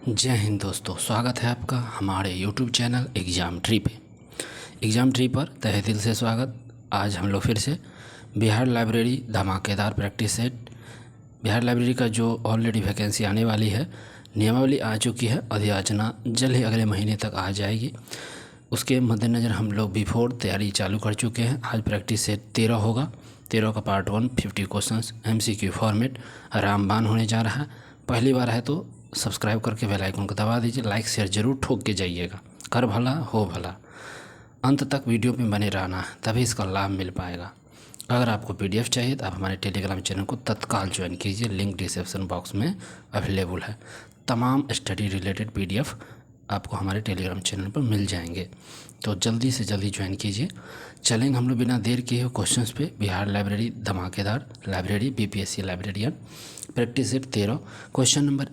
जय हिंद दोस्तों, स्वागत है आपका हमारे YouTube चैनल एग्ज़ाम ट्री पे। एग्ज़ाम ट्री पर तहे दिल से स्वागत। आज हम लोग फिर से बिहार लाइब्रेरी धमाकेदार प्रैक्टिस सेट, बिहार लाइब्रेरी का जो ऑलरेडी वैकेंसी आने वाली है, नियमावली आ चुकी है, अधियाचना जल्द ही अगले महीने तक आ जाएगी। उसके मद्देनज़र हम लोग बिफोर तैयारी चालू कर चुके हैं। आज प्रैक्टिस सेट 13 होगा। 13 का पार्ट 1 50 क्वेश्चंस MCQ फॉर्मेट रामबान होने जा रहा है। पहली बार है तो सब्सक्राइब करके बेल आइकन को दबा दीजिए, लाइक शेयर जरूर ठोक के जाइएगा। कर भला हो भला, अंत तक वीडियो में बने रहना है, तभी इसका लाभ मिल पाएगा। अगर आपको PDF चाहिए तो आप हमारे टेलीग्राम चैनल को तत्काल ज्वाइन कीजिए, लिंक डिस्क्रिप्शन बॉक्स में अवेलेबल है। तमाम स्टडी रिलेटेड PDF आपको हमारे टेलीग्राम चैनल पर मिल जाएंगे, तो जल्दी से जल्दी ज्वाइन कीजिए। चलेंगे हम लोग बिना देर किए क्वेश्चंस पे। बिहार लाइब्रेरी धमाकेदार library BPSC librarian practice set 13। Question number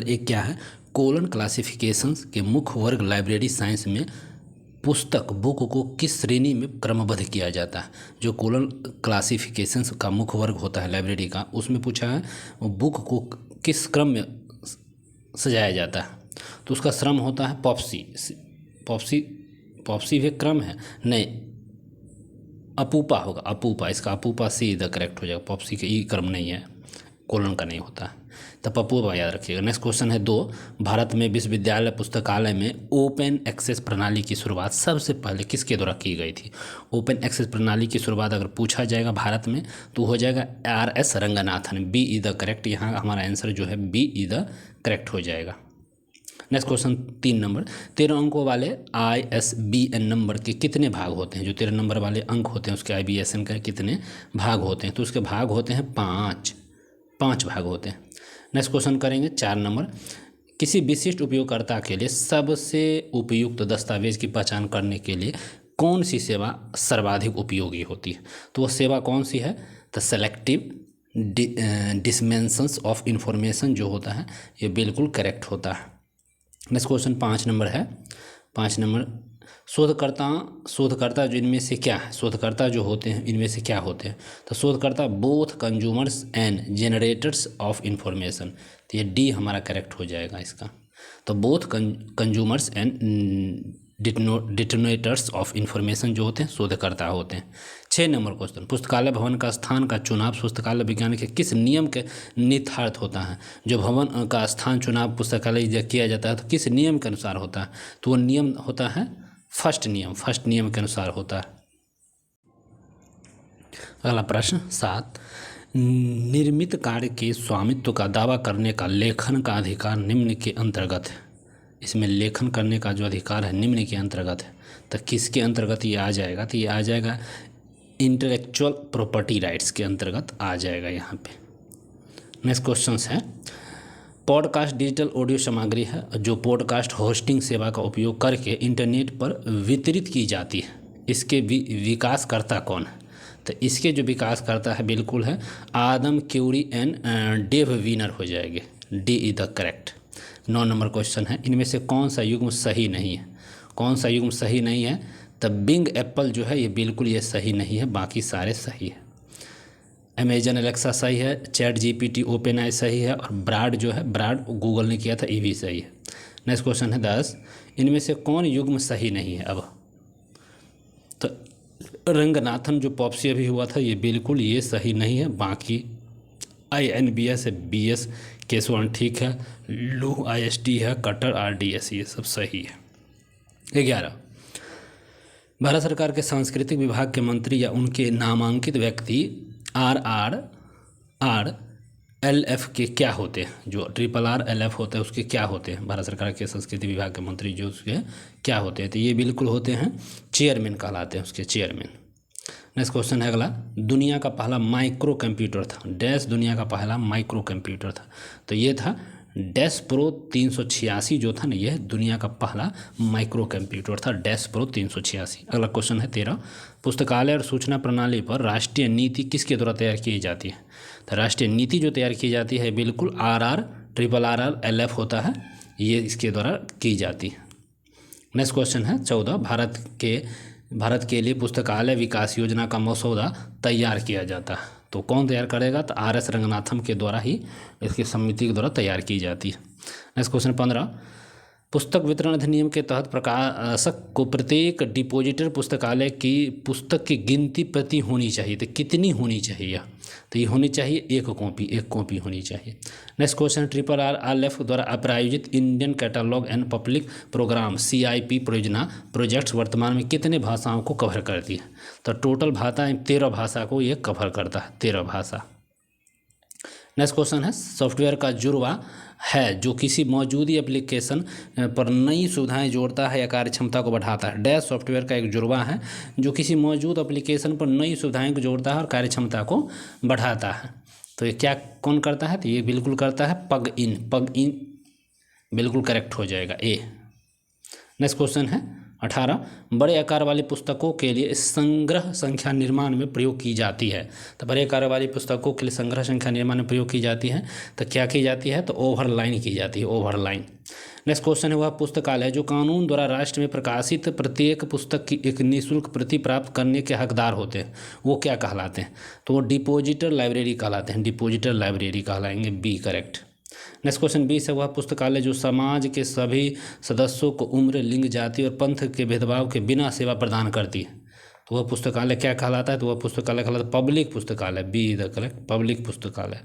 एक क्या है? कोलन क्लासिफिकेशंस के मुख्य वर्ग लाइब्रेरी साइंस में पुस्तक बुक को किस श्रेणी में क्रमबद्ध किया जाता है? जो कोलन क्लासिफिकेशंस का मुख्य वर्ग होता है लाइब्रेरी का, उसमें पूछा है बुक को किस क्रम में सजाया जाता है। तो उसका श्रम होता है पॉप्सी भी क्रम है? नहीं, अपूपा होगा, अपूपा। इसका अपूपा सी द करेक्ट हो जाएगा। पॉप्सी का ई क्रम नहीं है, कोलन का नहीं होता है, तो अपूपा याद रखिएगा। नेक्स्ट क्वेश्चन है 2। भारत में विश्वविद्यालय पुस्तकालय में ओपन एक्सेस प्रणाली की शुरुआत सबसे पहले किसके द्वारा की गई थी? ओपन एक्सेस प्रणाली की शुरुआत अगर पूछा जाएगा भारत में तो हो जाएगा RS Ranganathan. B is the correct. यहाँ हमारा आंसर जो है बी इज द करेक्ट हो जाएगा। Next question 3 number. 13 अंकों वाले ISBN नंबर के कितने भाग होते हैं? जो 13 नंबर वाले अंक होते हैं उसके IBSN का कितने भाग होते हैं? तो उसके भाग होते हैं 5 भाग होते हैं। नेक्स्ट क्वेश्चन करेंगे 4 नंबर। किसी विशिष्ट उपयोगकर्ता के लिए सबसे उपयुक्त दस्तावेज की पहचान करने के लिए कौन सी सेवा सर्वाधिक उपयोगी होती है? तो वो सेवा कौन सी है? तो सेलेक्टिव डिसमेंशंस ऑफ इंफॉर्मेशन जो होता है ये बिल्कुल करेक्ट होता है। नेक्स्ट क्वेश्चन 5 नंबर है। 5 नंबर, शोधकर्ता जो इनमें से क्या है? शोधकर्ता जो होते हैं इनमें से क्या होते हैं? तो शोधकर्ता both consumers and generators of information. तो ये डी हमारा करेक्ट हो जाएगा इसका। तो both consumers and detonators of information जो होते हैं शोधकर्ता होते हैं। 6 नंबर क्वेश्चन। पुस्तकालय भवन का स्थान का चुनाव पुस्तकालय विज्ञान के किस नियम के निहितार्थ होता है? जो भवन का स्थान चुनाव पुस्तकालय किया जाता है तो किस नियम के अनुसार होता है? तो वो नियम होता है फर्स्ट नियम के अनुसार होता है। अगला प्रश्न 7। निर्मित कार्य के स्वामित्व का दावा करने का लेखन का अधिकार निम्न के अंतर्गत है। इसमें लेखन करने का जो अधिकार है निम्न के अंतर्गत है, तो किसके अंतर्गत ये आ जाएगा? तो ये आ जाएगा इंटेलेक्चुअल प्रॉपर्टी राइट्स के अंतर्गत आ जाएगा यहाँ पे। नेक्स्ट क्वेश्चन है, पॉडकास्ट डिजिटल ऑडियो सामग्री है जो पॉडकास्ट होस्टिंग सेवा का उपयोग करके इंटरनेट पर वितरित की जाती है। इसके विकासकर्ता कौन है? तो इसके जो विकासकर्ता है बिल्कुल है आदम क्यूरी एंड डेव वीनर हो जाएंगे। D is the correct. 9 number question है, इनमें से कौन सा युग्म सही नहीं है? कौन सा युग्म सही नहीं है? तो बिंग एप्पल जो है ये बिल्कुल ये सही नहीं है, बाकी सारे सही है। अमेजन एलेक्सा सही है, चैट GPT OpenAI सही है, और ब्राड जो है ब्राड गूगल ने किया था ये भी सही है। नेक्स्ट क्वेश्चन है 10। इनमें से कौन युग्म सही नहीं है? अब तो रंगनाथन जो पॉप्सी अभी हुआ था ये बिल्कुल ये सही नहीं है, बाकी INBS है, BS केसवान ठीक है, लू IST है, कटर RDS ये सब सही है। 11। भारत सरकार के सांस्कृतिक विभाग के मंत्री या उनके नामांकित व्यक्ति RRLF के क्या होते हैं? जो RRLF होते हैं उसके क्या होते हैं? भारत सरकार के संस्कृति विभाग के मंत्री जो उसके क्या होते हैं? तो ये बिल्कुल होते हैं चेयरमैन कहलाते हैं, उसके चेयरमैन। नेक्स्ट क्वेश्चन है अगला। दुनिया का पहला माइक्रो कंप्यूटर था डैश। दुनिया का पहला माइक्रो कंप्यूटर था, तो ये था डैश प्रो 386 जो था ना, यह दुनिया का पहला माइक्रो कंप्यूटर था, डैश प्रो 386। अगला क्वेश्चन है 13। पुस्तकालय और सूचना प्रणाली पर राष्ट्रीय नीति किसके द्वारा तैयार की जाती है? तो राष्ट्रीय नीति जो तैयार की जाती है बिल्कुल RRLF होता है, ये इसके द्वारा की जाती है। नेक्स्ट क्वेश्चन है 14। भारत के लिए पुस्तकालय विकास योजना का मसौदा तैयार किया जाता है, तो कौन तैयार करेगा? तो RS रंगनाथन के द्वारा ही इसकी समिति के द्वारा तैयार की जाती है। नेक्स्ट क्वेश्चन 15, पुस्तक वितरण अधिनियम के तहत प्रकाशक को प्रत्येक डिपोजिटर पुस्तकालय की पुस्तक की गिनती प्रति होनी चाहिए, तो कितनी होनी चाहिए? तो ये होनी चाहिए एक कॉपी होनी चाहिए। नेक्स्ट क्वेश्चन, RRF द्वारा प्रायोजित Indian catalogue and public programme CIP परियोजना प्रोजेक्ट्स वर्तमान में कितने भाषाओं को कवर करती है? तो टोटल भाषा 13 भाषा को ये कवर करता है, 13 भाषा। नेक्स्ट क्वेश्चन है, सॉफ्टवेयर का जुड़वा है जो किसी मौजूदा एप्लीकेशन पर नई सुविधाएं जोड़ता है या कार्यक्षमता को बढ़ाता है। डैश सॉफ्टवेयर का एक जुड़वा है जो किसी मौजूद एप्लीकेशन पर नई सुविधाएं को जोड़ता है और कार्यक्षमता को बढ़ाता है। तो ये क्या कौन करता है? तो ये बिल्कुल करता है पग इन बिल्कुल करेक्ट हो जाएगा ए। नेक्स्ट क्वेश्चन है 18, बड़े आकार वाली पुस्तकों के लिए संग्रह संख्या निर्माण में प्रयोग की जाती है। तो बड़े आकार वाली पुस्तकों के लिए संग्रह संख्या निर्माण में प्रयोग की जाती है, तो क्या की जाती है? तो ओवरलाइन की जाती है, ओवरलाइन। नेक्स्ट क्वेश्चन है, वह पुस्तकालय जो कानून द्वारा राष्ट्र में प्रकाशित प्रत्येक पुस्तक की एक निःशुल्क प्रति प्राप्त करने के हकदार होते हैं, वो क्या कहलाते हैं? तो वो डिपोजिटर लाइब्रेरी कहलाते हैं, डिपोजिटर लाइब्रेरी कहलाएंगे, बी करेक्ट। नेक्स्ट क्वेश्चन 20 है, वह पुस्तकालय जो समाज के सभी सदस्यों को उम्र, लिंग, जाति और पंथ के भेदभाव के बिना सेवा प्रदान करती है, तो वह पुस्तकालय क्या कहलाता है? तो वह पुस्तकालय कहलाता है पब्लिक पुस्तकालय, बी द करेक्ट, पब्लिक पुस्तकालय।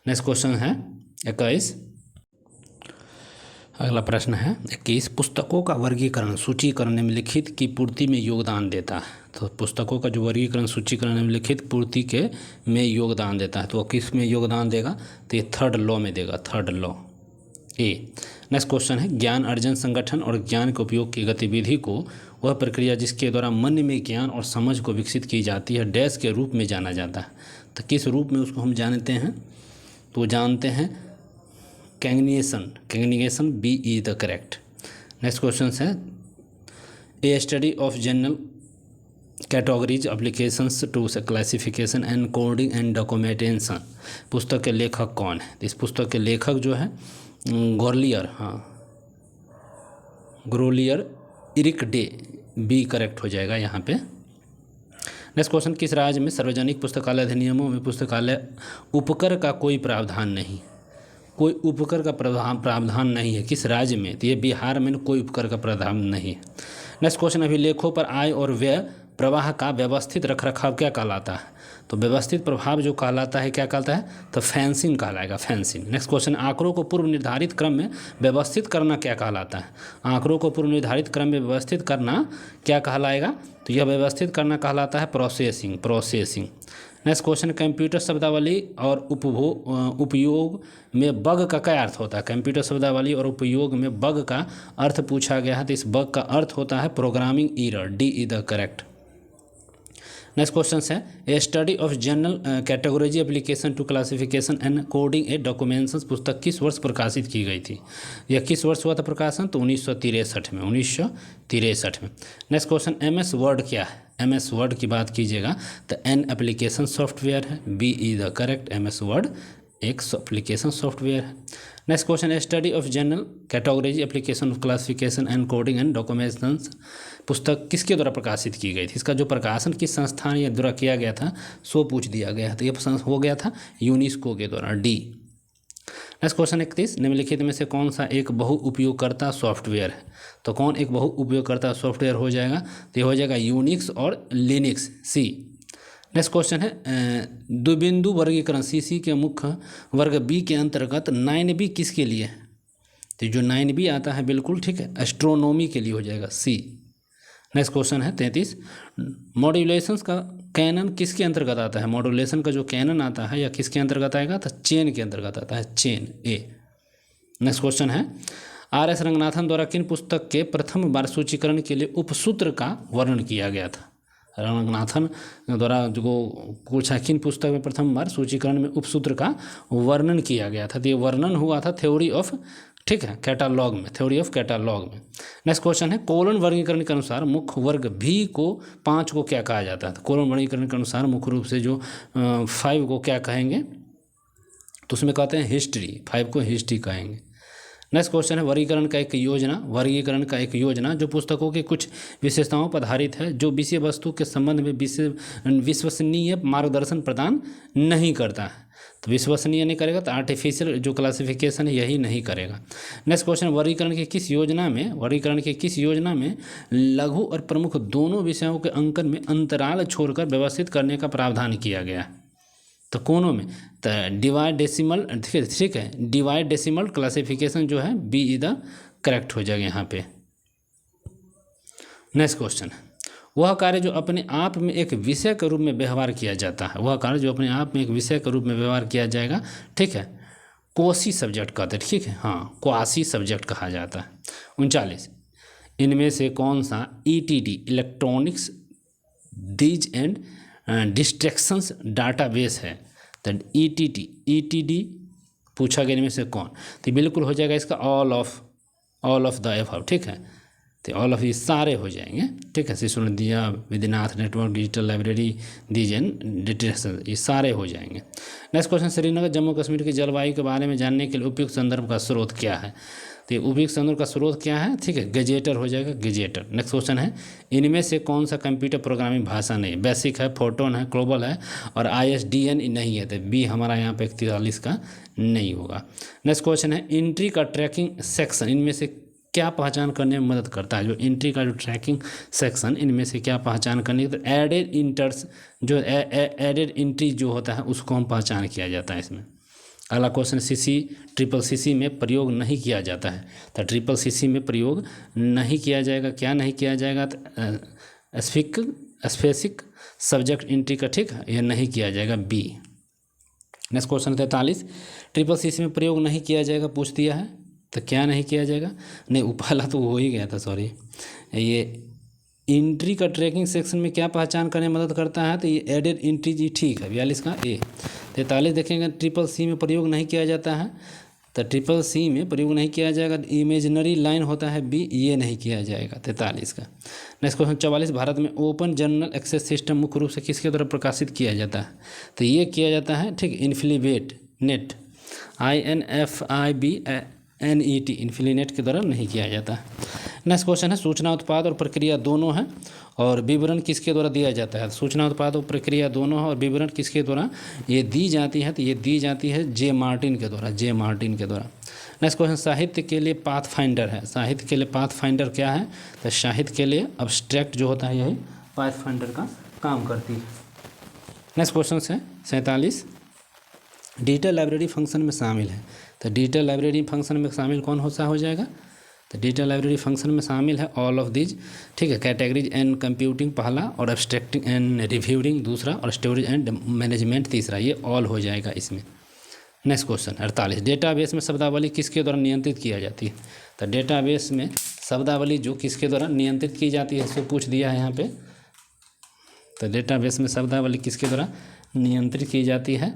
नेक्स्ट क्वेश्चन है 21, अगला प्रश्न है 21, पुस्तकों का वर्गीकरण सूचीकरण निम्नलिखित की पूर्ति में योगदान देता है। तो पुस्तकों का जो वर्गीकरण सूचीकरण निम्नलिखित पूर्ति के में योगदान देता है, तो वो किस में योगदान देगा? तो ये थर्ड लॉ में देगा, third law A. Next question है, ज्ञान अर्जन, संगठन और ज्ञान के उपयोग की गतिविधि को वह प्रक्रिया जिसके द्वारा मन में ज्ञान और समझ को विकसित की जाती है डैश के रूप में जाना जाता है। तो किस रूप में उसको हम जानते हैं? तो जानते हैं कैग्निएशन, B is the correct. Next question है, a study of general categories applications to classification and coding and documentation. पुस्तक के लेखक कौन है? इस पुस्तक के लेखक जो है ग्रोलियर इरिक डे, बी करेक्ट हो जाएगा यहाँ पे। नेक्स्ट क्वेश्चन, किस राज्य में सार्वजनिक पुस्तकालय अधिनियमों में पुस्तकालय उपकर का कोई प्रावधान नहीं? कोई उपकर का प्रावधान नहीं है, किस राज्य में? तो ये बिहार में कोई उपकर का प्रावधान नहीं है। नेक्स्ट क्वेश्चन, अभिलेखों पर आय और व्यय प्रवाह का व्यवस्थित रखरखाव क्या कहलाता है? तो व्यवस्थित प्रभाव जो कहलाता है क्या कहलाता है? तो फेंसिंग कहलाएगा, फेंसिंग। नेक्स्ट क्वेश्चन, आंकड़ों को पूर्व निर्धारित क्रम में व्यवस्थित करना क्या कहलाता है? आंकड़ों को पूर्व निर्धारित क्रम में व्यवस्थित करना क्या कहलाएगा? तो यह व्यवस्थित करना कहलाता है प्रोसेसिंग। नेक्स्ट क्वेश्चन, कंप्यूटर शब्दावली और उपयोग में बग का क्या अर्थ होता है? कंप्यूटर शब्दावली और उपयोग में बग का अर्थ पूछा गया है, तो इस बग का अर्थ होता है programming error, D is the correct. Next question है, a study of general category application to classification and coding a documents पुस्तक किस वर्ष प्रकाशित की गई थी? यह किस वर्ष हुआ था प्रकाशन? तो 1963 में, 1963 में। नेक्स्ट क्वेश्चन, MS वर्ड क्या है? MS वर्ड की बात कीजिएगा तो एन एप्लीकेशन सॉफ्टवेयर है, B is the correct, MS Word एक एप्लीकेशन सॉफ्टवेयर है। नेक्स्ट क्वेश्चन है, study of general categories application of classification and coding and documentations पुस्तक किसके द्वारा प्रकाशित की गई थी? इसका जो प्रकाशन किस संस्थान या द्वारा किया गया था सो पूछ दिया गया है, तो ये हो गया था यूनेस्को के द्वारा, डी। नेक्स्ट क्वेश्चन 31, निम्नलिखित में से कौन सा एक बहुउपयोगकर्ता सॉफ्टवेयर है? तो कौन एक बहुउपयोगकर्ता सॉफ्टवेयर हो जाएगा? तो ये हो जाएगा यूनिक्स और लिनक्स, सी। नेक्स्ट क्वेश्चन है, द्विबिंदु वर्गीकरण CC के मुख्य वर्ग बी के अंतर्गत 9B किसके लिए है? तो जो 9B आता है बिल्कुल ठीक है, एस्ट्रोनॉमी के लिए हो जाएगा, सी। नेक्स्ट क्वेश्चन है 33, मॉड्यूलेशंस का कैनन किसके अंतर्गत आता है? मॉड्यूलेशन का जो कैनन आता है या किसके अंतर्गत आएगा? तो चेन के अंतर्गत आता है, चेन, ए। नेक्स्ट क्वेश्चन है, RS रंगनाथन द्वारा किन पुस्तक के प्रथम बार सूचीकरण के लिए उपसूत्र का वर्णन किया गया था? रंगनाथन द्वारा जो पूछा किन पुस्तक में प्रथम बार सूचीकरण में उपसूत्र का वर्णन किया गया था? तो ये वर्णन हुआ था थ्योरी ऑफ, ठीक है, कैटालॉग में, थ्योरी ऑफ कैटालॉग में। नेक्स्ट क्वेश्चन है, कोलन वर्गीकरण के अनुसार मुख्य वर्ग भी को 5 को क्या कहा जाता है? तो कोलन वर्गीकरण के अनुसार मुख्य रूप से जो 5 को क्या कहेंगे? तो उसमें कहते हैं हिस्ट्री, 5 को हिस्ट्री कहेंगे। नेक्स्ट क्वेश्चन है वर्गीकरण का एक योजना, वर्गीकरण का एक योजना जो पुस्तकों की कुछ विशेषताओं पर आधारित है, जो विषय वस्तु के संबंध में विश्वसनीय मार्गदर्शन प्रदान नहीं करता है। तो विश्वसनीय नहीं करेगा तो आर्टिफिशियल जो क्लासिफिकेशन है यही नहीं करेगा। नेक्स्ट क्वेश्चन, वर्गीकरण की किस योजना में लघु और प्रमुख दोनों विषयों के अंकन में अंतराल छोड़कर व्यवस्थित करने का प्रावधान किया गया है? तो कोनों में तो डिवाइड डेसिमल, ठीक है, डिवाइड डेसिमल क्लासिफिकेशन जो है बी इज द करेक्ट हो जाएगा यहाँ पे। नेक्स्ट क्वेश्चन, वह कार्य जो अपने आप में एक विषय के रूप में व्यवहार किया जाता है, वह कार्य जो अपने आप में एक विषय के रूप में व्यवहार किया जाएगा, ठीक है, क्वासी सब्जेक्ट कहते हैं, ठीक है, हाँ क्वासी सब्जेक्ट कहा जाता है। 39, इनमें से कौन सा ETD electronics theses and distractions database है? तो ETD पूछा गया इनमें से कौन, तो बिल्कुल हो जाएगा इसका ऑल ऑफ द एबव, ठीक है, तो ऑल ऑफ ये सारे हो जाएंगे, ठीक है, शिशु नदिया, विधिनाथ network, digital library, these and detection, ये सारे हो जाएंगे। नेक्स्ट क्वेश्चन, श्रीनगर जम्मू कश्मीर की जलवायु के बारे में जानने के लिए उपयुक्त संदर्भ का स्रोत क्या है? तो उपयुक्त संदर्भ का स्रोत क्या है, ठीक है, गजेटर हो जाएगा, गजेटर। नेक्स्ट क्वेश्चन है, इनमें से कौन सा कंप्यूटर प्रोग्रामिंग भाषा नहीं? बेसिक है, फोटोन है, ग्लोबल है और ISDN नहीं है, तो बी हमारा यहाँ पे 43 का नहीं होगा। नेक्स्ट क्वेश्चन है, एंट्री का ट्रैकिंग सेक्शन इनमें से क्या पहचान करने में मदद करता है? जो एंट्री का जो ट्रैकिंग सेक्शन इनमें से क्या पहचान करने, तो एडेड इंटर्स जो एडेड एंट्री जो होता है उसको हम पहचान किया जाता है इसमें। अगला क्वेश्चन, CC में प्रयोग नहीं किया जाता है, तो CCC में प्रयोग नहीं किया जाएगा, क्या नहीं किया जाएगा? तो स्पेसिफिक सब्जेक्ट एंट्री का, ठीक है, यह नहीं किया जाएगा, बी। नेक्स्ट क्वेश्चन 43, CCC में प्रयोग नहीं किया जाएगा पूछ दिया है, तो क्या नहीं किया जाएगा? नहीं, पहला तो हो ही गया था, सॉरी। ये एंट्री का ट्रैकिंग सेक्शन में क्या पहचान करने में मदद करता है? तो ये एडेड एंट्री जी, ठीक है, 42 का ए। 43 देखेंगे, CCC में प्रयोग नहीं किया जाता है, तो CCC में प्रयोग नहीं किया जाएगा। इमेजिनरी लाइन होता है बी, ये नहीं किया जाएगा, 43 का। नेक्स्ट क्वेश्चन 44, भारत में ओपन जनरल एक्सेस सिस्टम मुख्य रूप से किसके द्वारा प्रकाशित किया जाता है? तो ये किया जाता है, ठीक, इन्फ्लीनेट, INFIBNET, इन्फ्लीनेट के द्वारा नहीं किया जाता है। नेक्स्ट क्वेश्चन है, सूचना उत्पाद और प्रक्रिया दोनों है और विवरण किसके द्वारा दिया जाता है? सूचना उत्पाद और प्रक्रिया दोनों है और विवरण किसके द्वारा ये दी जाती है? तो ये दी जाती है जे मार्टिन के द्वारा, जे मार्टिन के द्वारा। नेक्स्ट क्वेश्चन, साहित्य के लिए पाथफाइंडर है, साहित्य के लिए पाथफाइंडर क्या है? तो साहित्य के लिए अब्स्ट्रैक्ट जो होता है यही पाथफाइंडर का काम करती है। नेक्स्ट क्वेश्चन है 47, डिजिटल लाइब्रेरी फंक्शन में शामिल है, तो डिजिटल लाइब्रेरी फंक्शन में शामिल कौन हो जाएगा? तो डिजिटल लाइब्रेरी फंक्शन में शामिल है ऑल ऑफ दीज, ठीक है, कैटेगरीज एंड कंप्यूटिंग पहला और एब्स्ट्रैक्टिंग एंड रिव्यूइंग दूसरा और स्टोरेज एंड मैनेजमेंट तीसरा, ये ऑल हो जाएगा इसमें। नेक्स्ट क्वेश्चन 48, डेटाबेस में शब्दावली किसके द्वारा नियंत्रित किया जाती है? तो डेटाबेस में शब्दावली जो किसके द्वारा नियंत्रित की जाती है इसको पूछ दिया है यहाँ पे। तो डेटाबेस में शब्दावली किसके द्वारा नियंत्रित की जाती है?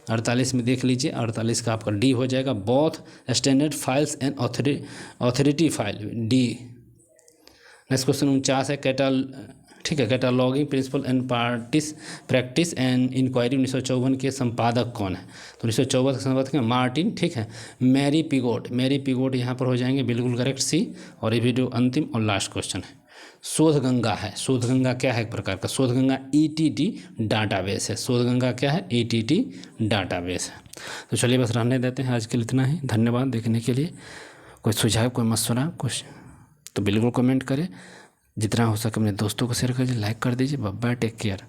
48 में देख लीजिए, 48 का आपका डी हो जाएगा, both standard files and authority file, D. Next question 49 है, ठीक है, cataloguing principle and practice and inquiry 1954 के संपादक कौन है? तो 1954 के संपादक है मार्टिन, ठीक है, मैरी पिगोट यहाँ पर हो जाएंगे, बिल्कुल करेक्ट, सी। और ये वीडियो अंतिम और लास्ट क्वेश्चन है, शोधगंगा है, शोधगंगा क्या है? एक प्रकार का शोधगंगा ETT डाटाबेस है, शोधगंगा क्या है? ETT डाटाबेस है। तो चलिए बस रहने देते हैं, आज के लिए इतना ही। धन्यवाद देखने के लिए। कोई सुझाव, कोई मशवरा, कुछ तो बिल्कुल कमेंट करें, जितना हो सके अपने दोस्तों को शेयर कर दीजिए, लाइक कर दीजिए। Bye bye, take care.